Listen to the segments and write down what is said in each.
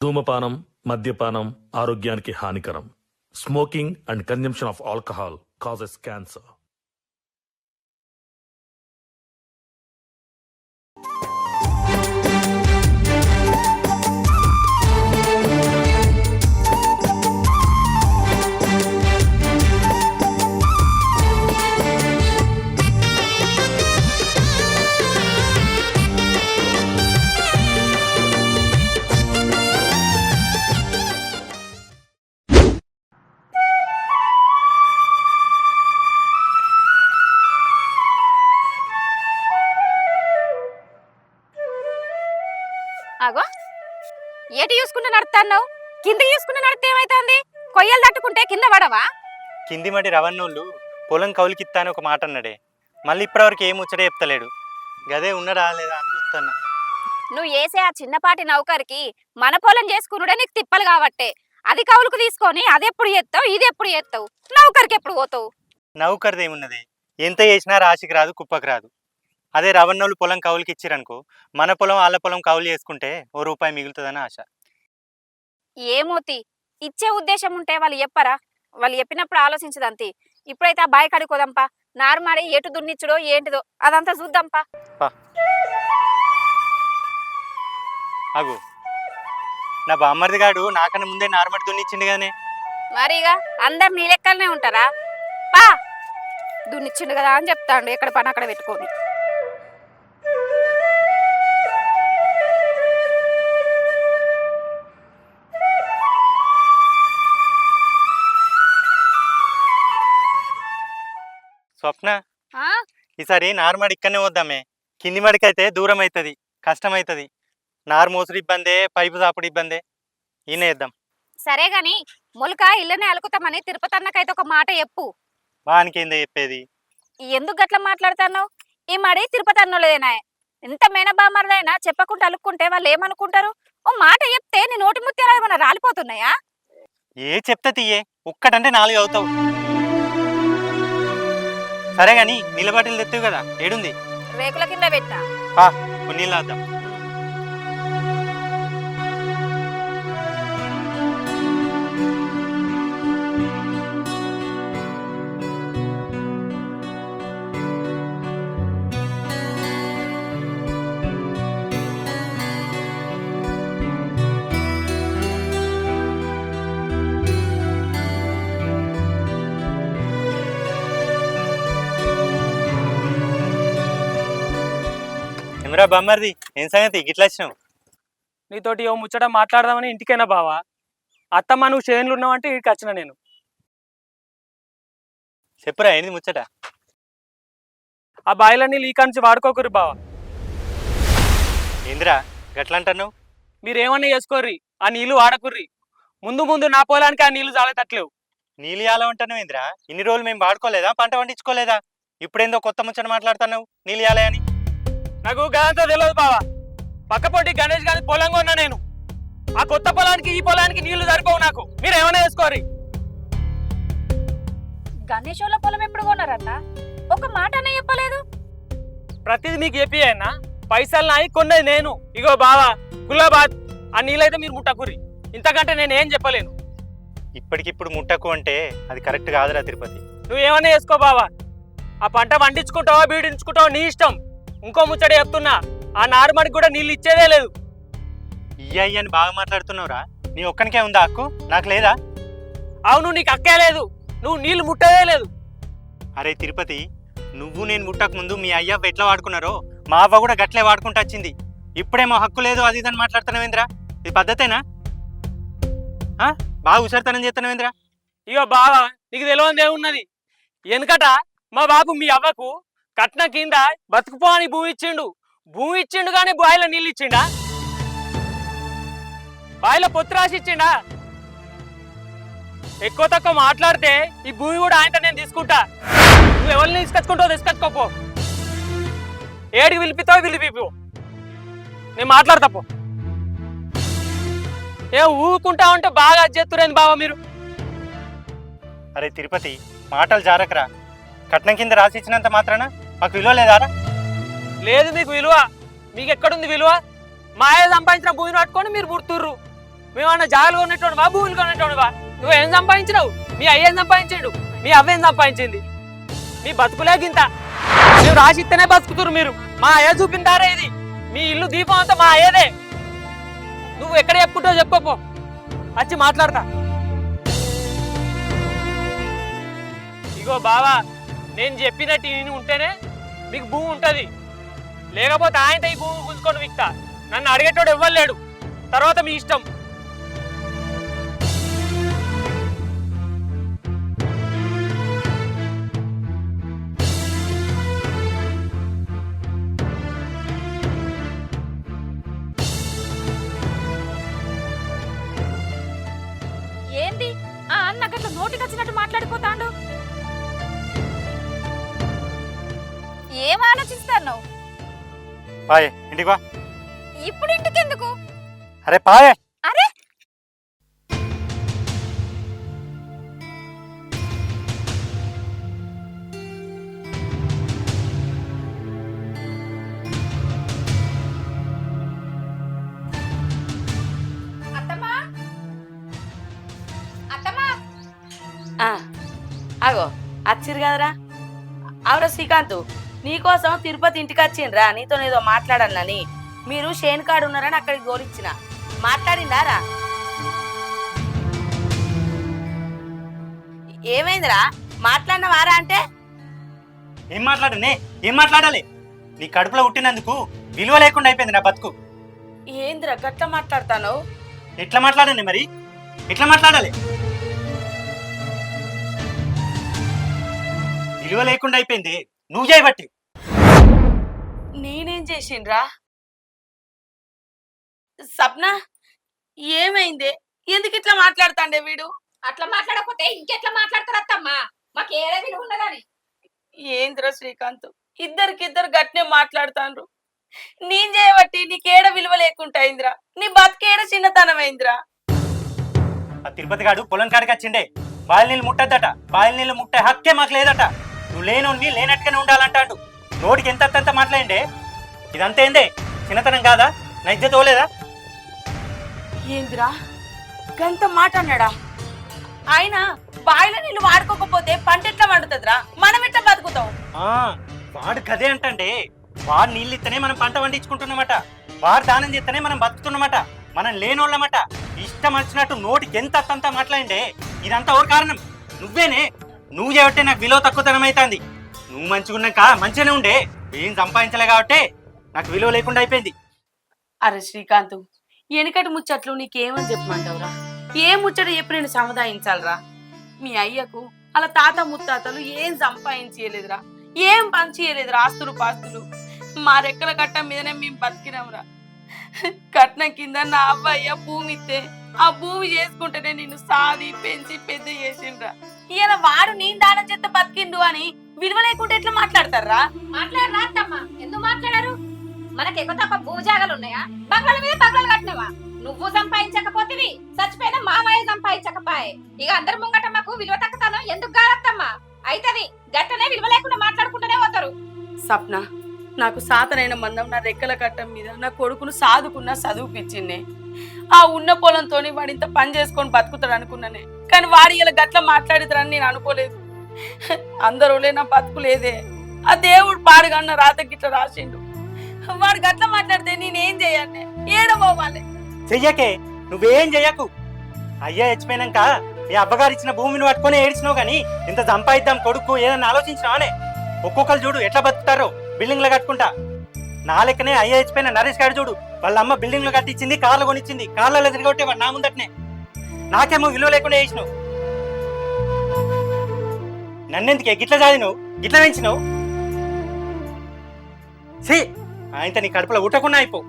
ధూమపానం, మద్యపానం ఆరోగ్యానికి హానికరం. Smoking and consumption of alcohol causes cancer. ఆగో ఏటి చూసుకుంటూ నడుతున్నావు? కింద చూసుకుంటూ నడితే ఏమైతుంది? కొయ్యలు తట్టుకుంటే కింద పడవా? కింది మటి రవన్నోళ్ళు పొలం కౌలికిత్తా అని ఒక మాట అన్నాడే. మళ్ళీ ఇప్పటివరకు ఏం ముచ్చటే చెప్తలేడు. గదే ఉన్నడా లేదా అని చూస్తున్నా. నువ్వు వేసే ఆ చిన్నపాటి నౌకరికి మన పొలం చేసుకున్నాడే నీకు తిప్పలు కాబట్టే. అది కౌలుకు తీసుకొని అది ఎప్పుడు చేస్తావు, ఇది ఎప్పుడు చేస్తావు, నౌకరికి ఎప్పుడు పోతావు? నౌకరిది ఏమున్నది, ఎంత చేసినా రాశికి రాదు, కుప్పకి రాదు. అదే రవన్నోళ్ళు పొలం కౌలుకి ఇచ్చిరనుకో, మన పొలం వాళ్ళ పొలం కౌలు చేసుకుంటే ఓ రూపాయి మిగులుతుందని ఆశ. ఏమోతి, ఇచ్చే ఉద్దేశం ఉంటే వాళ్ళు చెప్పరా? వాళ్ళు చెప్పినప్పుడు ఆలోచించదంతి. ఇప్పుడైతే ఆ బాయి కాడికి పోదాంపా. నారుమాడి ఎటు దున్నిచ్చుడో ఏంటిదో అదంతా చూద్దాంపా. అగు నా బామ్మర్ది గాడు నాకన్నా ముందే నార్మడి దున్నిచ్చిండు గానే. మరిగా అందరు నీ లెక్కలనే ఉంటారా? పా దున్నిచ్చిండు కదా అని చెప్తాండు, ఎక్కడ పని అక్కడ పెట్టుకొని. స్వప్న, ఈసారి నార్మడి ఇక్కడనే వద్దామే. కింది మడికి అయితే దూరం అవుతుంది, కష్టం అవుతుంది. నారు మోసుడు ఇబ్బందే, పైపు సాపుడు ఇబ్బందే. ఈయన వేద్దాం. సరే గాని మొలక ఇళ్ళనే అలుకుతామని తిరుపతి అన్నకైతే ఒక మాట చెప్పు. వానికి ఏందో చెప్పేది? ఎందుకు గట్లా మాట్లాడుతున్నావు? ఈ మడి తిరుపతి అన్నోళ్ళదేనా? ఎంత మేనబామర్దైనా చెప్పకుండా అలుక్కుంటే వాళ్ళు ఏమనుకుంటారు? ఓ మాట చెప్తే నీ నోటి ముత్యాలు ఏమన్నా రాలిపోతున్నాయా? ఏ చెప్తా తీయే, ఒక్కటంటే 4 అవుతావు. సరే గాని నీళ్ళబాటిల్ తెత్తావు కదా, ఏడుంది? రేకుల కింద పెట్టా. కొన్ని నీళ్ళు వద్దాం. ఏమరా బామ్మర్ది, ఏం సంగతి గిట్లా వచ్చినావు? నీతోటి ఓ ముచ్చట మాట్లాడదామని ఇంటికైనా బావా. అత్తమ్మ నువ్వు చేనులు ఉన్నావంటే ఇక్కడికి వచ్చిన నేను. చెప్పురా, ఏంది ముచ్చట? ఆ బాయిలన్నీ లీకా నుంచి వాడుకోకుర్రి బావా. ఏందిరా గట్లా అంటున్నావు? మీరేమన్నా చేసుకోర్రి, ఆ నీళ్లు వాడకుర్రి. ముందు ముందు నా పొలానికి ఆ నీళ్లు చాలేటట్లేవు. నీళ్ళు ఇవ్వాల అంటున్నావు ఏందిరా? ఇన్ని రోజులు మేము వాడుకోలేదా, పంట పండించుకోలేదా? ఇప్పుడేందో కొత్త ముచ్చట మాట్లాడుతున్నావు నీళ్ళు ఇవ్వాలి అని. నాకు గాంతో తెలియదు బావా. పక్కపోటి గణేష్ గారి పొలంగా ఉన్నా నేను. ఆ కొత్త పొలానికి ఈ పొలానికి నీళ్లు సరిపోవు నాకు. మీరేమన్నా చేసుకోర్రి. గణేషోళ్ళ పొలం ఎప్పుడు కొన్నారన్న? ఒక మాట అన్న చెప్పలేదు. ప్రతిదీ మీకు చెప్పి అయినా పైసలు నాయి కొన్నది నేను. ఇగో బావా, గులాబాద్ ఆ నీళ్ళైతే మీరు ముట్టకుర్రి. ఇంతకంటే నేను ఏం చెప్పలేను. ఇప్పటికిప్పుడు ముట్టకు అంటే అది కరెక్ట్ కాదురా తిరుపతి. నువ్వేమన్నా చేసుకో బావా. ఆ పంట పండించుకుంటావా బీడించుకుంటావా నీ ఇష్టం. ఇంకో ముచ్చట చెప్తున్నా, ఆ నారుమడికి కూడా నీళ్ళు ఇచ్చేదే లేదు. ఇయ్యి అని బాగా మాట్లాడుతున్నావురా. నీ ఒక్కనికే ఉందా హక్కు, నాకు లేదా? అవును, నీకు అక్కే లేదు. నువ్వు నీళ్లు ముట్టదే లేదు. అరే తిరుపతి, నువ్వు నేను ముట్టక ముందు మీ అయ్యవ్వ ఎట్లా వాడుకున్నారో మా అవ్వ కూడా గట్లే వాడుకుంటూ వచ్చింది. ఇప్పుడేమో హక్కు లేదు అది ఇదని మాట్లాడుతున్నావేంద్రా? ఇది పద్ధతేనా? బాగా హుషారుతనం చేస్తున్నావేంద్రా? ఇగో బావా, నీకు తెలియదు ఏమున్నది. వెనుకట మా బాబు మీ అవ్వకు కట్న కింద బతుకుపో అని భూమి ఇచ్చిండు. భూమి ఇచ్చిండు కానీ బాయిలో నీళ్ళు ఇచ్చిండా? బాయిలో పొత్తు రాసి ఇచ్చిండా? ఎక్కువ తక్కువ మాట్లాడితే ఈ భూమి కూడా ఆయనతో నేను తీసుకుంటా. నువ్వు ఎవరిని తీసుకొచ్చుకుంటావు తీసుకొచ్చుకోపో. ఏడికి పిలిపిస్తావు పిలిపిపో, నేను మాట్లాడతాపో. ఏం ఊరుకుంటా ఉంటే బాగా అజ్జెత్తురేంది బావా మీరు. అరే తిరుపతి, మాటలు జారకరా. కట్నం కింద రాసి ఇచ్చినంత మాత్రాన మాకు విలువ లేదారా? లేదు మీకు విలువ. మీకు ఎక్కడుంది విలువ? మాయ సంపాదించిన భూమిని పట్టుకొని మీరు పుడుతుర్రు. మేమన్నా జాగాలు కొనేటోడువా భూములు కొనేటోడువా? నువ్వేం సంపాదించినావు? మీ అయ్య ఏం సంపాదించాడు? మీ అవ్వ ఏం సంపాదించింది? మీ బతుకులే గింత. మీరు రాసిస్తేనే బతుకుతురు మీరు. మా అయ్య చూపిందారే ఇది. మీ ఇల్లు దీపం అంతా మా అయ్యదే. నువ్వు ఎక్కడ చెప్పుకుంటావు చెప్పుకోపో, వచ్చి మాట్లాడతా. ఇగో బావా, నేను చెప్పినట్టు నేను ఉంటేనే మీకు భూమి ఉంటుంది. లేకపోతే ఆయన ఈ భూమి గుంజుకొని విక్తా. నన్ను అడిగేటోడు ఇవ్వలేడు. తర్వాత మీ ఇష్టం. ఏంది ఆ అన్న గట్ల నోటికి వచ్చినట్టు మాట్లాడిపోతాండు? ఏం ఆలోచిస్తాను? పాయే ఇంటికి వా. ఇప్పుడు ఇంటికి ఎందుకు? అరే పాయే. అరే అత్తమ్మా, అత్తమ్మా. అగో వచ్చిర్రు కదరా. అవురా శ్రీకాంత్, నీకోసం తిరుపతి ఇంటికి వచ్చిండ్రా. నీతో ఏదో మాట్లాడాలని. మీరు షేన్ కాడు ఉన్నారని అక్కడికి గోరిచ్చిన. మాట్లాడిందారా? ఏమైందిరా? మాట్లాడినవారా అంటే? ఏం మాట్లాడనే? ఏం మాట్లాడాలి? నీ కడుపులో పుట్టినందుకు విలువ లేకుండా అయిపోయింది నా బతుకు. ఏందిరా గట్ల మాట్లాడతాను? ఎట్లా మాట్లాడండి మరి? ఎట్లా మాట్లాడాలి? విలువ లేకుండా అయిపోయింది నువ్వు చేయబట్టి. నేనేం చేసిండ్రా? సప్న, ఏమైంది? ఎందుకు ఇట్లా మాట్లాడతాండే వీడు? అట్లా మాట్లాడకపోతే ఇంకెట్లా మాట్లాడతారు అత్తమ్మా? మాకు ఏడే విలువ ఉండదని. ఏంద్రా శ్రీకాంత్, ఇద్దరికిద్దరు గట్నే మాట్లాడుతాండ్రు. నేను చేయబట్టి నీకేడ విలువ లేకుండా అయిందిరా. నీ బతికేడ చిన్నతనం అయిందిరా. ఆ తిరుపతి గాడు పొలం కాడికి వచ్చిండే. బాయిల నీళ్ళు ముట్టద్దట. బాయిల నీళ్ళు ముట్టే హక్కే మాకు లేదట. నువ్వు లేనోన్ని లేనట్టుగానే ఉండాలంటాడు. నోటికి ఎంత మాట్లాడిండే. ఇదంతా ఏందే? చిన్నతనం కాదా? నా ఇజ్జత్ తోలేదా? ఏందిరా గంత మాట అన్నాడా? ఆయన బాయిల నీళ్ళు వాడుకోకపోతే పంట ఎట్లా వండుతుందిరా? మనం ఎట్లా బతుకుతాం? వాడు కదే అంటండే. వాడు నీళ్ళు ఇస్తేనే మనం పంట పండించుకుంటున్నామట. వాడు దానం చేస్తేనే మనం బతుకుతున్నమాట. మనం లేనోళ్ళమట. ఇష్టం వచ్చినట్టు నోటికి ఎంత మాట్లాడిండే. ఇదంతా ఎవరు కారణం? నువ్వేనే. నువ్వు చేయబట్టే నాకు విలువ తక్కువతనం అవుతుంది. నువ్వు మంచిగున్నాక మంచిగానే ఉండే. ఏం సంపాదించలే కాబట్టి నాకు విలువ లేకుండా అయిపోయింది. అరే శ్రీకాంత్, వెనకటి ముచ్చట్లు నీకేమని చెప్పమంటావురా? ఏ ముచ్చట చెప్పి నేను సముదాయించాలరా? మీ అయ్యకు అలా తాత ముత్తాతలు ఏం సంపాదించలేదురా, ఏం పంచియలేదురా. ఆస్తులు పాస్తులు మా రెక్కల కట్టం మీదనే మేము బతికినాంరా. కట్నం కింద నా అవ్వయ్య భూమి ఇస్తే ఆ భూమి చేసుకుంటేనే నిన్ను సాది పెంచి పెద్ద చేసిండ్రా. ఈయన వాడు నేను దానం చేత బతికిండు అని విలువ లేకుండా ఎట్లా మాట్లాడతారా? మాట్లాడరా అత్తమ్మా? ఎందుకు మాట్లాడారు? మనకి ఎక్కువ తప్ప భూజాగాలు ఉన్నాయా? బంగ్లాల మీద బంగ్లాలు కట్టినవా? నువ్వు సంపాదించకపోతివి, చచ్చిపోయిన మామయ్య సంపాదించకపోయే. ఇక అందరి ముంగట మాకు విలువ తక్కుతాను ఎందుకు గారత్తమ్మా? అయితది గట్టనే విలువ లేకుండా మాట్లాడుకుంటూనే పోతారు. సప్న, నాకు సాతనైన మందం నా రెక్కల కట్టం మీద నా కొడుకును సాదుకున్న చదువుపిచ్చిండే. ఆ ఉన్న పొలంతో వాడు ఇంత పని చేసుకొని బతుకుతాడు అనుకున్నానే. కానీ వాడు ఇలా గట్ల మాట్లాడితారని నేను అనుకోలేదు. అందరూ నా బతుకు లేదే. ఆ దేవుడు పాడుగన్న రాత గిట్ల రాసిండు. వాడు గట్ల మాట్లాడితే నేనేం చేయాలి? ఏడబోవాలి? చెయ్యకే, నువ్వేం చెయ్యకు. అయ్యా చచ్చిపోయినాక మీ అబ్బగారు ఇచ్చిన భూమిని పట్టుకొని ఏడ్చినావు గానీ ఇంత సంపాదిద్దాం కొడుకు ఏదన్నా ఆలోచించినావానే? ఒక్కొక్కరు చూడు ఎట్లా బతుకుతారో బిల్డింగ్లు కట్టుకుంటా. నా లెక్కనే అయ్యా చచ్చిపోయిన నరేష్ గారు చూడు, వాళ్ళ అమ్మ బిల్డింగ్లు కట్టించింది, కార్లు కొనిచ్చింది. కార్లలో తిరగొట్టే వాడు నా ముందటనే. నాకేమో విలువ లేకుండా వేసినావు. నన్నెందుకే గిట్ల చదివినావు, గిట్ల పెంచినావు? సి ఆయనతో నీ కడుపులో ఉట్టకుండా అయిపో.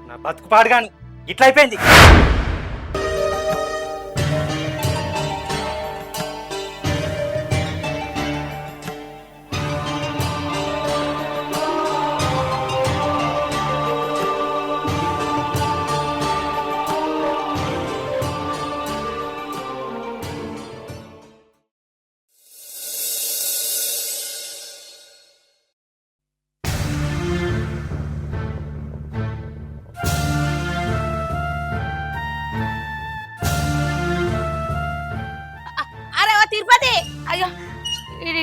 నా బతుకు పాడుగాను ఇట్లా అయిపోయింది.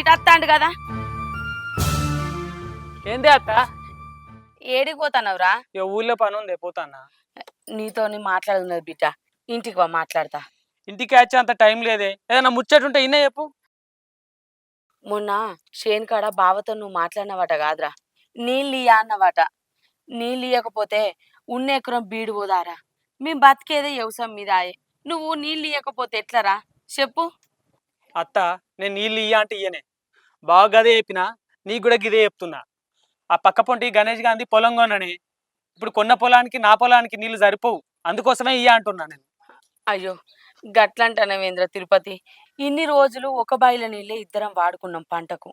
ఇటు వస్తాండు కదా. ఏంది అత్త? ఏడికి పోతానవురా? ఇక ఊళ్ళో పని ఉంది, పోతానా. నీతోని మాట్లాడున్నది బిడ్డ, ఇంటికి వా మాట్లాడతా. ఇంటికి వచ్చే అంత టైం లేదే, ఏదైనా ముచ్చటుంటే ఇన్నే చెప్పు. మొన్న షేన్ కాడ బావతో నువ్వు మాట్లాడినవాట కాదురా, నీళ్ళు ఇయ్య అన్నవాట. నీళ్ళు ఇయ్యకపోతే ఉన్న ఎకరం బీడు పోదారా. మేము బతికేదే వ్యవసాయం మీద ఆయే. నువ్వు నీళ్ళు ఇయ్యకపోతే ఎట్లరా చెప్పు. అత్త, నేను నీళ్ళు ఇయ్య అంటే ఇయ్యనే. బాగా గదే చెప్పినా, నీకు కూడా గిదే చెప్తున్నా. ఆ పక్క పొంటి గణేష్ గాంధీ పొలం కొనని. ఇప్పుడు కొన్న పొలానికి నా పొలానికి నీళ్లు సరిపోవు, అందుకోసమే ఇయ్య అంటున్నా నేను. అయ్యో గట్లంటానవేంద్ర తిరుపతి, ఇన్ని రోజులు ఒక బాయిల నీళ్ళే ఇద్దరం వాడుకున్నాం పంటకు.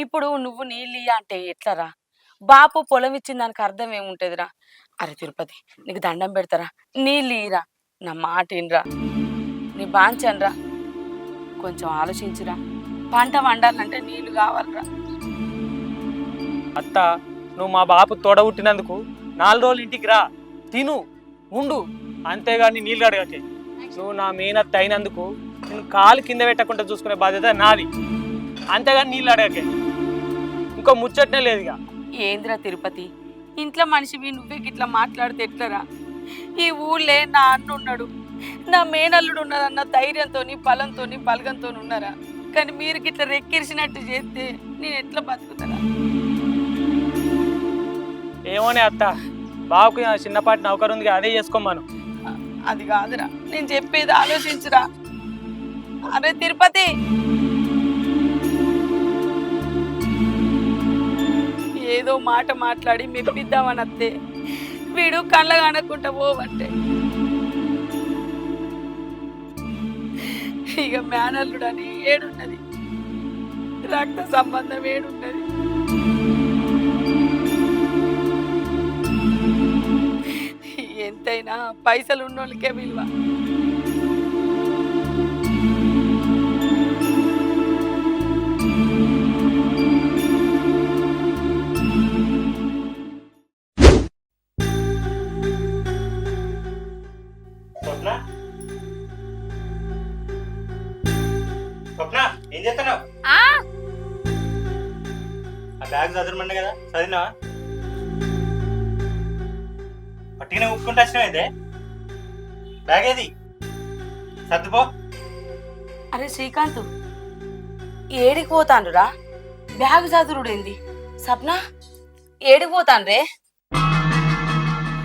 ఇప్పుడు నువ్వు నీళ్ళు ఇయ్య అంటే ఎట్లరా? బాపు పొలం ఇచ్చిన దానికి అర్థం ఏముంటదిరా? అరే తిరుపతి, నీకు దండం పెడతారా, నీళ్ళు ఇయ్యరా, నా మాట ఇన్రా, నీ బాంచన్రా, కొంచెం ఆలోచించురా. పంట వండాలంటే నీళ్లు కావాలరా. అత్త, నువ్వు మా బాపు తోడబుట్టినందుకు 4 రోజులు ఇంటికి రా, తిను, ఉండు, అంతేగాని నీళ్ళు అడగకే. నువ్వు నా మేనత్త అయినందుకు నేను కాలు కింద పెట్టకుండా చూసుకునే బాధ్యత నాది, అంతేగాని నీళ్ళు అడగకే. ఇంకో ముచ్చటనే లేదుగా. ఏంద్రా తిరుపతి, ఇంట్లో మనిషివి నువ్వే గిట్లా మాట్లాడితే ఎట్లరా? ఈ ఊళ్ళే నా అన్న ఉన్నాడు, నా మేనల్లుడు ఉన్నారన్న ధైర్యంతో బలంతో బలగంతో ఉన్నారా? కానీ మీరు గిట్లా రెక్కిరిసినట్టు చేస్తే నేను ఎట్లా బతుకుతారా? ఏమోనే అత్త, బాబుకి చిన్నపాటి నౌకరు ఉంది, అదే చేసుకోమను. అది కాదురా, నేను చెప్పేది ఆలోచించురా. అరే తిరుపతి, ఏదో మాట మాట్లాడి మెప్పిద్దామని అత్తే వీడు కళ్ళ కనకుండా పోవంటే ఇక మేనల్లుడని ఏడున్నది, రక్త సంబంధం ఏడున్నది. ఎంతైనా పైసలు ఉన్నోళ్ళకే విలువ. స్వప్న, స్వప్న, ఏం చేస్తున్నావు? ఆ ఆ బ్యాగ్ చదవమన్నా కదా, చదివినావా? పట్టికనే ఉప్పుకుంటూ వచ్చినామైతే బ్యాగ్ ఏది? సర్దుపో. అరే శ్రీకాంత్, ఏడికి పోతాండురా? బ్యాగ్ చదురుడేంది? సప్న, ఏడికి పోతాండ్రే?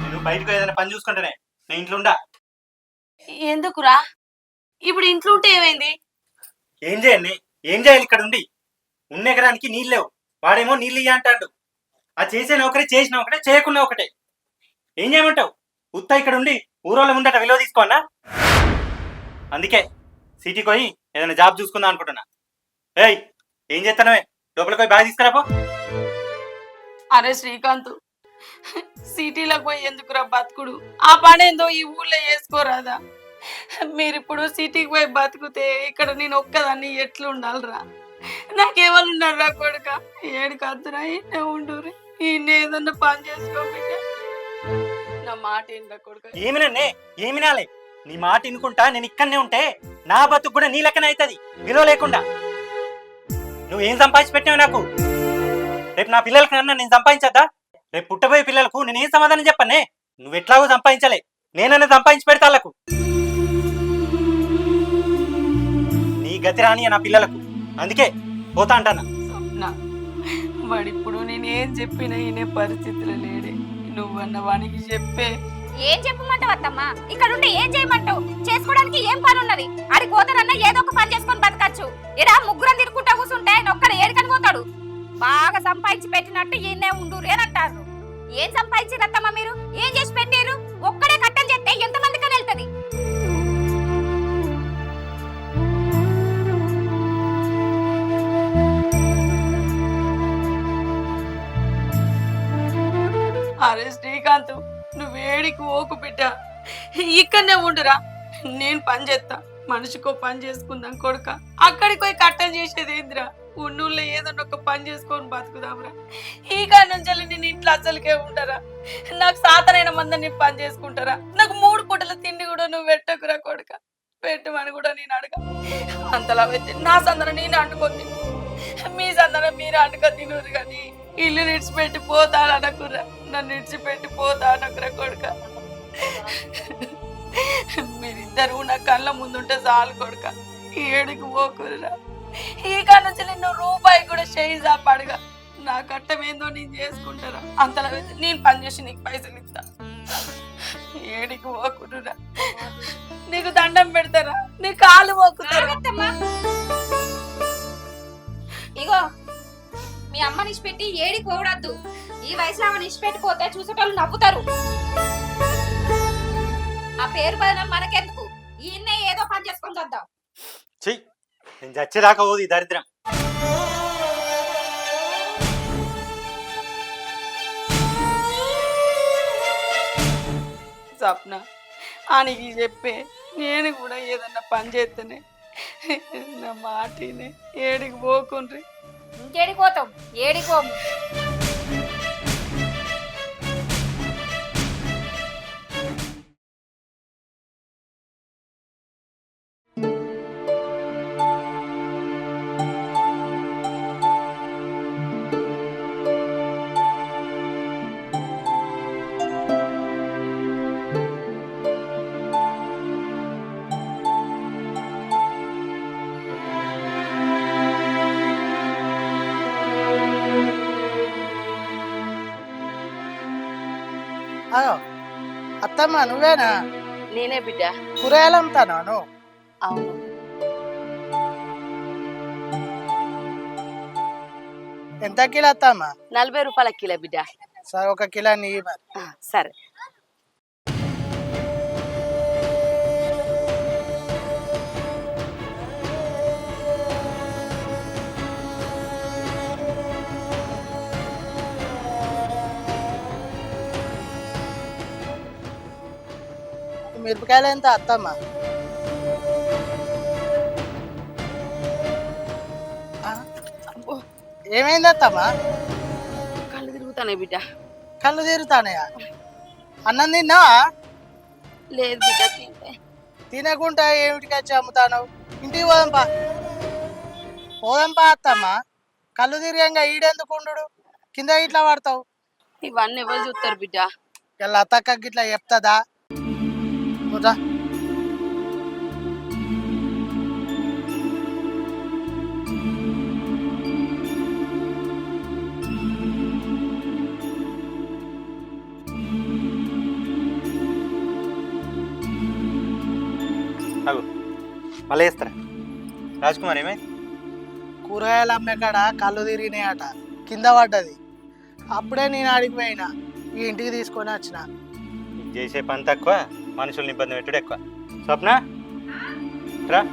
నేను బయటకు ఏదైనా పని చూసుకుంటానే, నేను ఇంట్లో ఉండా. ఎందుకురా? ఇప్పుడు ఇంట్లో ఉంటే ఏమైంది? ఏం చేయండి, ఏం చేయాలి? ఇక్కడ ఉండి ఉన్న ఎకరానికి నీళ్ళు లేవు, వాడేమో నీళ్ళు ఇయ్య అంటాడు. ఆ చేసే నౌకరే, చేసిన ఒకటే, చేయకుండా ఒకటే. ఏం చేయమంటావు? ఉత్తా ఇక్కడ ఉండి ఊరోళ్ళ ముందట విలువ తీసుకోన్నా? అందుకే సిటీకి పోయి ఏదైనా జాబ్ చూసుకుందాం అనుకుంటున్నా. ఏయ్, ఏం చేస్తానవే? లోపలికి పోయి బ్యాగ్ తీసుకురాపో. అరే శ్రీకాంత్, సిటీలకు పోయి ఎందుకురా బతుకుడు? ఆ పనేందో ఈ ఊళ్ళో చేసుకోరాదా? మీరిప్పుడు సిటీకి పోయి బతుకుతే ఇక్కడ నేను ఒక్కదాన్ని ఎట్లుండాలిరా? నాకేమన్నా ఉన్నారా కొడుక? ఏడికి వద్దురా, ఇన్నే ఉండురి, ఇన్నే ఏదన్నా పని చేసుకోబిడ్డ, నా మాట ఏంటా కొడుక? ఏమినన్నే, ఏమినాలే? నీ మాట ఇనుకుంటా నేను ఇక్కడనే ఉంటే నా బతుకు కూడా నీ లెక్కనే అవుతుంది, విలువ లేకుండా. నువ్వేం సంపాదించి పెట్టినావు నాకు? రేపు నా పిల్లలకి అన్నా నేను సంపాదించద్దా? రేపు పుట్టబోయే పిల్లలకు నేనేం సమాధానం చెప్పనే? నువ్వు ఎట్లాగో సంపాదించలే, నేనన్నా సంపాదించి పెడతా వాళ్ళకు. నీ గతి రాని నా పిల్లలకు, అందుకే పోతా అంటానా. వాడిప్పుడు నేనేం చెప్పినా ఈయనే పరిస్థితులు లేడే. నువ్వన్న వానికి చెప్పే. ఏం చెప్పమంటావు అత్తమ్మా? ఇక్కడ ఉండి ఏం చేయమంటావు? చేసుకోవడానికి ఏం పని ఉన్నది? ఆడికి పోతారన్నా ఏదో ఒక పని చేసుకొని బతకచ్చు. ఇలా ముగ్గురం తిరుగుకుంటా కూర్చుంటే ఆయన ఒక్కడ ఏడికని పోతాడు. బాగా సంపాదించి పెట్టినట్టు ఈయనే ఉండురు అని అంటారు. ఏం సంపాదించారు అత్తమ్మ మీరు? ఏం చేసి పెట్టారు? ఒక్కడే కట్టం చేస్తే ఎంతమందికని వెళ్తుంది? అరే శ్రీకాంత్, నువ్వేడికి ఓకు బిడ్డ, ఇక్కడనే ఉండురా, నేను పని చేస్తా. మనిషికో పని చేసుకుందాం కొడుక. అక్కడికి పోయి కట్టం చేసేది ఏందిరా? ఉన్నూళ్ళో ఏదన్నా ఒక పని చేసుకొని బతుకుదాంరా. ఈ కాడి నుంచి నేను ఇంట్లో అసలుకే ఉండరా? నాకు సాతనైన మంది నేను పని చేసుకుంటారా? నాకు 3 పూటల తిండి కూడా నువ్వు పెట్టకురా కొడుక. పెట్టమని కూడా నేను అడగ. అంతలా అయితే నా సందన నేను అంటుకొని మీ సందన మీరు అనుక తినరు కానీ ఇల్లు నిడిచిపెట్టి పోతాడనకురా, నన్ను నిడిచిపెట్టి పోతాడనకురా కొడుక. మీరిద్దరు నా కళ్ళ ముందుంటే చాలు కొడుక, ఏడుకు పోకురా. ఈ కాడ నుంచి నిన్ను రూపాయి కూడా చేయి చాపాడుగా, నా కట్టమేందో నేను చేసుకుంటారా, అంతలా నేను పని చేసి నీకు పైసలు ఇస్తా. ఏడికి పోకురా, నీకు దండం పెడతారా, నీ కాలు పోకుతారా. ఆగత్తమ్మా. ఇగో మీ అమ్మ నిష్పెట్టి ఏడికి పోవడద్దు. ఈ వయసులో ఆమె నిష్పెట్టిపోతే చూసేటోళ్ళు నవ్వుతారు. ఆ పేరు బదనం మనకెందుకు, ఈయన్నే ఏదో పని చేసుకొని వద్దాం. చెయ్యి, నేను చచ్చేదాకా పోదు ఈ దరిద్రం. స్వప్న ఆనికి చెప్పే, నేను కూడా ఏదన్నా పని చేస్తేనే నా మాటినే ఏడికి పోకుండ్రి. ఇంకేడికి పోతాం, ఏడికి పోము. అత్తమ్మ నువ్వేనా? నేనే బిడ్డ. కూరగాయలు అమ్ముతాను. అవును. ఎంత కిలో అత్తమ్మ? 40 రూపాయల కిలో బిడ్డ. సరే, 1 కిలో నెయ్యి మరి. సరే. మిరపకాయలు ఎంత అత్తమ్మ? ఏమైంది అత్తమ్మ? కళ్ళు తిరుగుతానే బిడ్డ. కళ్ళు తిరుగుతానయా? అన్నం తిన్నావా? లేదు బిడ్డ, తింటే. తినకుండా ఏమిటికి వచ్చి అమ్ముతాను? ఇంటికి పోదంపా. పోదంపా అత్తమ్మ. కళ్ళు తిరిగంగా ఈడెందుకు ఉండు, కింద ఇట్లా పడతావు. ఇవన్నీ ఎవరు చూస్తారు బిడ్డ? ఇలా అత్తక్క గిట్లా చెప్తుందా? పోదా. అగు మళ్ళీ వేస్తారా రాజ్కుమార్? ఏమై కూరగాయలు అమ్మే కాడ కళ్ళు తిరిగినాయట, కింద పడ్డది. అప్పుడే నేను ఆడికి పోయినా, ఈ ఇంటికి తీసుకొని వచ్చిన. చేసే పని తక్కువ, మనుషుల్ని ఇబ్బంది పెట్టుడు ఎక్కువ. స్వప్న రా.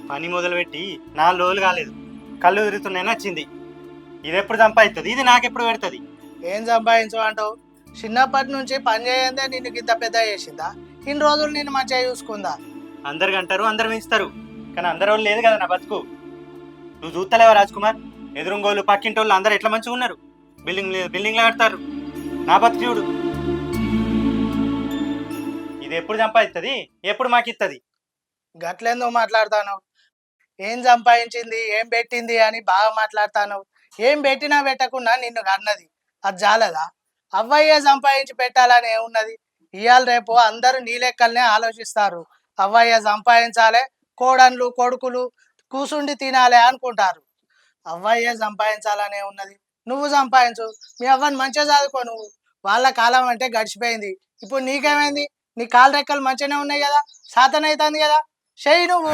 పని మొదలుపెట్టి 4 రోజులు కాలేదు, కళ్ళు తిరుగుతున్నాయని వచ్చింది. ఇది ఎప్పుడు సంపాదిస్తుంది, ఇది నాకెప్పుడు పెడుతుంది? ఏం సంపాదించమంటావు? చిన్నప్పటి నుంచి పని చేయందే నిన్ను ఇంత పెద్ద చేసిందా? ఇన్ని రోజులు నేను మంచిగా చూసుకుందా? అందరికి అంటారు, అందరు ఇస్తారు, కానీ అందరి వాళ్ళు లేదు కదా నా బతుకు. నువ్వు చూస్తలేవా రాజ్కుమార్? ఎదురుంగోళ్ళు పక్కింటోళ్ళు అందరు ఎట్లా మంచిగా ఉన్నారు, బిల్డింగ్లో కడతారు. నా బతుకు చూడు. ఇది ఎప్పుడు సంపాదిస్తుంది, ఎప్పుడు మాకు ఇస్తుంది? గట్లెందుకు మాట్లాడతాను? ఏం సంపాదించింది, ఏం పెట్టింది అని బాగా మాట్లాడతాను. ఏం పెట్టినా పెట్టకుండా నిన్ను కన్నది, అది జాలదా? అవ్వయ్యే సంపాదించి పెట్టాలని ఏమున్నది? ఇవాళ రేపు అందరూ నీ లెక్కలనే ఆలోచిస్తారు. అవ్వయ్య సంపాదించాలి, కోడన్లు కొడుకులు కూసుండి తినాలి అనుకుంటారు. అవ్వయ్యే సంపాదించాలనే ఉన్నది. నువ్వు సంపాదించు, మీ అవ్వని మంచిగా చదువుకో. నువ్వు వాళ్ళ కాలం అంటే గడిచిపోయింది, ఇప్పుడు నీకేమైంది? నీ కాలు రెక్కలు మంచిగానే ఉన్నాయి కదా, సాతనైతుంది కదా, చెయ్యి నువ్వు.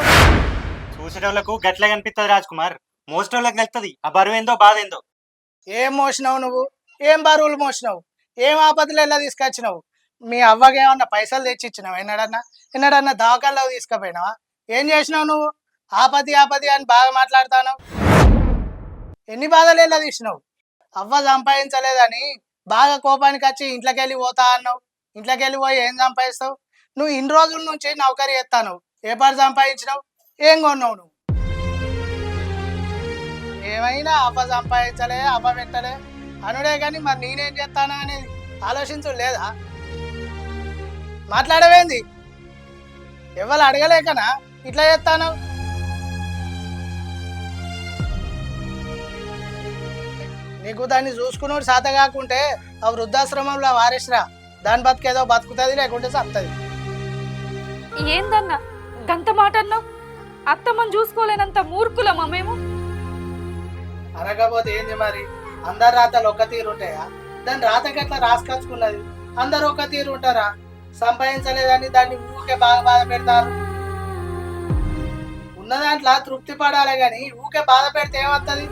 చూసేటోళ్ళకు గట్లే కనిపిస్తుంది రాజ్కుమార్, మోసేటోళ్ళకి తెలుస్తుంది ఆ బరువు ఏందో బాధ ఏందో. ఏం మోసినావు నువ్వు? ఏం బరువులు మోసినావు? ఏం ఆపదలు ఎలా తీసుకొచ్చినావు? మీ అవ్వకి ఏమన్నా పైసలు తెచ్చిచ్చినావు? ఎన్నడన్నా దవాఖానలో తీసుకుపోయినావా? ఏం చేసినావు నువ్వు? ఆపది అని బాగా మాట్లాడతాను. ఎన్ని బాధలు ఎలా తీసినావు? అవ్వ సంపాదించలేదని బాగా కోపానికి వచ్చి ఇంట్లోకి వెళ్ళి పోతా అన్నావు. ఇంట్లోకి వెళ్ళి పోయి ఏం సంపాదిస్తావు? నువ్వు ఇన్ని రోజుల నుంచి నౌకరీ ఎత్తాను ఏ పని సంపాదించినావు ఏం కొన్నావు నువ్వు ఏమైనా అవ్వ సంపాదించలే అవ్వ పెట్టలే అనుడే కానీ మరి నేనేం చేస్తానా అనేది ఆలోచించు లేదా మాట్లాడవేంది ఎవరు అడగలేకనా ఇట్లా చేస్తాను నీకు దాన్ని చూసుకున్నాడు సాత కాకుంటే ఆ వృద్ధాశ్రమంలో వారేసిరా దాని బతికేదో బతుకుతుంది లేకుంటే చస్తుంది ఏందన్నా గంత మాట అన్నావు అత్తమ్మని చూసుకోలేనంత మూర్ఖులమా మేము అనకపోతే ఏంది మరి అందరు రాతలు ఒక్క తీరు ఉంటాయా దాని రాతకి ఎట్లా రాసుకొచ్చుకున్నది అందరు ఒక్క తీరు ఉంటారా సంపాదించలేదని దాన్ని ఊకే బాగా బాధ పెడతారు ఉన్న దాంట్లో తృప్తి పడాలి కానీ ఊకే బాధ పెడితే ఏమవుతుంది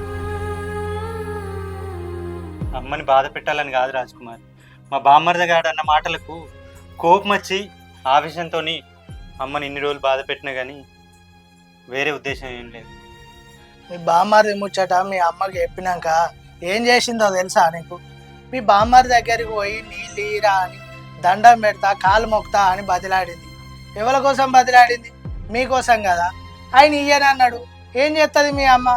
అమ్మని బాధ పెట్టాలని కాదు రాజ్కుమార్, మా బామ్మర్ద గారు అన్న మాటలకు కోపం వచ్చి ఆవేశంతో అమ్మని ఇన్ని రోజులు బాధ పెట్టినా కానీ వేరే ఉద్దేశం ఏం లేదు. మీ బామ్మారి ముచ్చట మీ అమ్మకి చెప్పినాక ఏం చేసిందో తెలుసా నీకు? మీ బామ్మారి దగ్గరికి పోయి నీళ్ళు ఇరా అని దండం పెడతా కాలు మొక్తా అని బతిలాడింది. ఎవరి కోసం బతిలాడింది? మీకోసం కదా. ఆయన ఇయ్యనన్నాడు. ఏం చేస్తుంది మీ అమ్మ?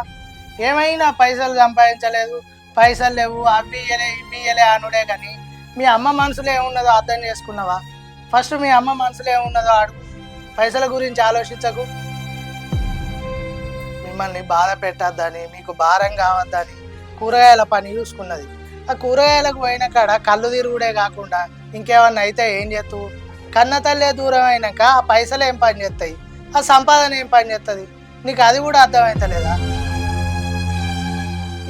ఏమైనా పైసలు సంపాదించలేదు, పైసలు లేవు, అవి ఇయ్యలే ఇవి ఇయ్యలే అనుడే కానీ మీ అమ్మ మనసులో ఏమున్నదో అర్థం చేసుకున్నావా? ఫస్ట్ మీ అమ్మ మనసులో ఏమున్నదో అడుగు. పైసల గురించి ఆలోచించకు. మిమ్మల్ని బాధ పెట్టద్దని, మీకు భారం కావద్దని కూరగాయల పని చూసుకున్నది. ఆ కూరగాయలకు పోయిన కాడ కళ్ళు తిరుగుడే కాకుండా ఇంకేమన్నా అయితే ఏం చేస్తూ? కన్న తల్లే దూరం అయినాక ఆ పైసలు ఏం పని చేస్తాయి? ఆ సంపాదన ఏం పని చేస్తుంది? నీకు అది కూడా అర్థమవుతలేదా?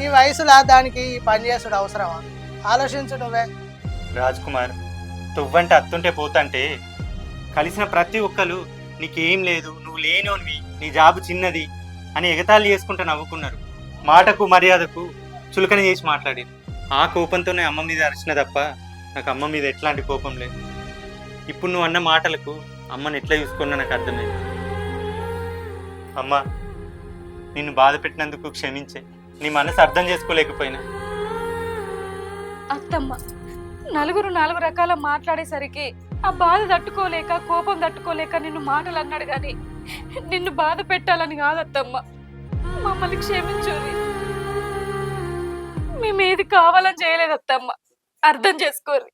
ఈ వయసులో దానికి ఈ పని చేసుడు అవసరమా? ఆలోచించు నువ్వే. రాజ్కుమార్, తువ్వంటే అత్తుంటే పోతంటే కలిసిన ప్రతి ఒక్కరు నీకేం లేదు, నువ్వు లేనోనివి, నీ జాబు చిన్నది అని ఎగతాళి చేసుకుంటూ నవ్వుకున్నారు. మాటకు మర్యాదకు చులకన చేసి మాట్లాడారు. ఆ కోపంతోనే అమ్మ మీద అరిచిన తప్ప నాకు అమ్మ మీద ఎట్లాంటి కోపం లేదు. ఇప్పుడు నువ్వు అన్న మాటలకు అమ్మని ఎట్లా చూసుకున్నా నాకు అర్థమైంది. అమ్మ, నిన్ను బాధ పెట్టినందుకు క్షమించే. నీ మనసు అర్థం చేసుకోలేకపోయినా. అత్తమ్మ నలుగురు నాలుగు రకాల మాట్లాడేసరికి ఆ బాధ తట్టుకోలేక కోపం తట్టుకోలేక నిన్ను మాటలు అన్నాడు గాని నిన్ను బాధ పెట్టాలని కాదత్తమ్మ. మమ్మల్ని క్షమించుని. మేమేది కావాలని చేయలేదు అత్తమ్మ, అర్థం చేసుకోరు.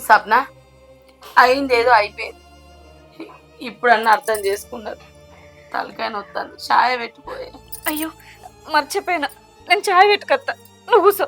సప్న, అయిందేదో అయిపోయింది. ఇప్పుడన్నా అర్థం చేసుకున్నారు. తలకాయ నొత్తాను, ఛాయ పెట్టిపోయా. అయ్యో మర్చిపోయినా, నేను చాయ్ పెట్టుకొత్తా, నువ్వు కూసో.